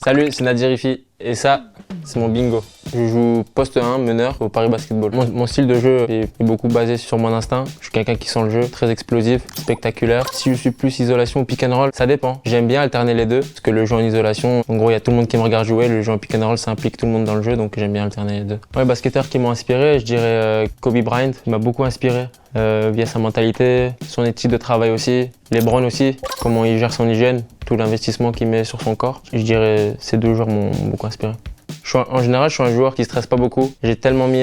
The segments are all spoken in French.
Salut, c'est Nadir Ifi et ça, c'est mon bingo. Je joue poste 1, meneur au Paris Basketball. Mon style de jeu est beaucoup basé sur mon instinct. Je suis quelqu'un qui sent le jeu, très explosif, spectaculaire. Si je suis plus isolation ou pick and roll, ça dépend. J'aime bien alterner les deux parce que le jeu en isolation, en gros, il y a tout le monde qui me regarde jouer. Le jeu en pick and roll, ça implique tout le monde dans le jeu, donc j'aime bien alterner les deux. Ouais, basketteurs qui m'ont inspiré, je dirais Kobe Bryant, il m'a beaucoup inspiré. Via sa mentalité, son éthique de travail aussi, LeBron aussi, comment il gère son hygiène, tout l'investissement qu'il met sur son corps. Je dirais ces deux joueurs m'ont beaucoup inspiré. En général, je suis un joueur qui stresse pas beaucoup. J'ai tellement mis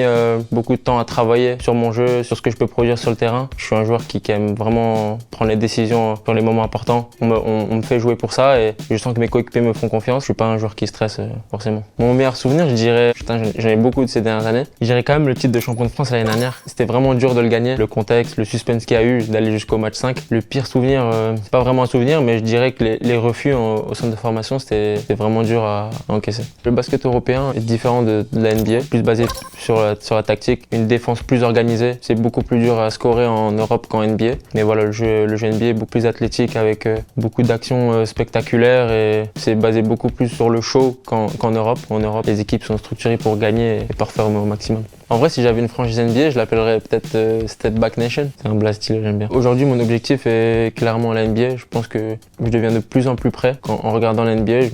beaucoup de temps à travailler sur mon jeu, sur ce que je peux produire sur le terrain. Je suis un joueur qui aime vraiment prendre les décisions sur les moments importants. On me fait jouer pour ça et je sens que mes coéquipiers me font confiance. Je suis pas un joueur qui stresse forcément. Mon meilleur souvenir, je dirais, j'en ai beaucoup de ces dernières années. Je dirais quand même le titre de champion de France l'année dernière. C'était vraiment dur de le gagner. Le contexte, le suspense qu'il y a eu, d'aller jusqu'au match 5. Le pire souvenir, c'est pas vraiment un souvenir, mais je dirais que les refus au centre de formation, c'était vraiment dur à encaisser. Le basket européen est différent de la NBA, plus basé sur la tactique, une défense plus organisée. C'est beaucoup plus dur à scorer en Europe qu'en NBA. Mais voilà, le jeu NBA est beaucoup plus athlétique avec beaucoup d'actions spectaculaires et c'est basé beaucoup plus sur le show qu'en Europe. En Europe, les équipes sont structurées pour gagner et performer au maximum. En vrai, si j'avais une franchise NBA, je l'appellerais peut-être Step Back Nation. C'est un blast style, j'aime bien. Aujourd'hui, mon objectif est clairement la NBA. Je pense que je deviens de plus en plus près. En regardant la NBA,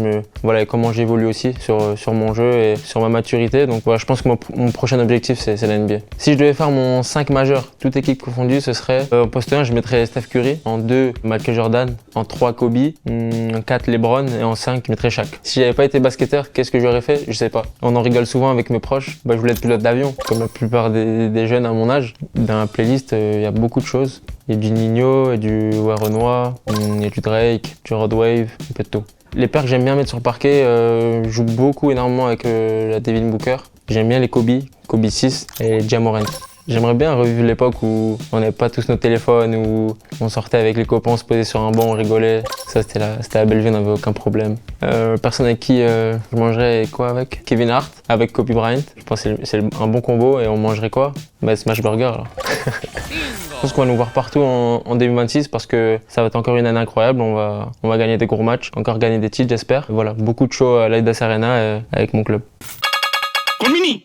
voilà comment j'évolue aussi sur mon jeu et sur ma maturité. Donc voilà, je pense que mon prochain objectif, c'est la NBA. Si je devais faire mon 5 majeur, toute équipe confondue, ce serait en poste 1, je mettrais Steph Curry. En 2, Michael Jordan. En 3, Kobe. En 4, LeBron. Et en 5, je mettrais Shaq. Si j'avais pas été basketteur, qu'est-ce que j'aurais fait? Je sais pas. On en rigole souvent avec mes proches. Je voulais être pilote d'avion. Comme la plupart des jeunes à mon âge. Dans la playlist, il y a beaucoup de choses. Il y a du Nino, il y a du Renoir, il y a du Drake, du Rod Wave, un peu de tout. Les paires que j'aime bien mettre sur le parquet, je joue énormément avec la Devin Booker. J'aime bien les Kobe 6 et Ja Morant. J'aimerais bien revivre l'époque où on n'avait pas tous nos téléphones, où on sortait avec les copains, on se posait sur un banc, on rigolait. Ça, c'était la belle vie, on n'avait aucun problème. Personne avec qui je mangerais quoi avec? Kevin Hart avec Kobe Bryant. Je pense que c'est un bon combo et on mangerait quoi? Smash Burger alors. Je pense qu'on va nous voir partout en 2026 parce que ça va être encore une année incroyable. On va gagner des gros matchs, encore gagner des titres j'espère. Voilà, beaucoup de shows à l'Aidas Arena avec mon club. Conmini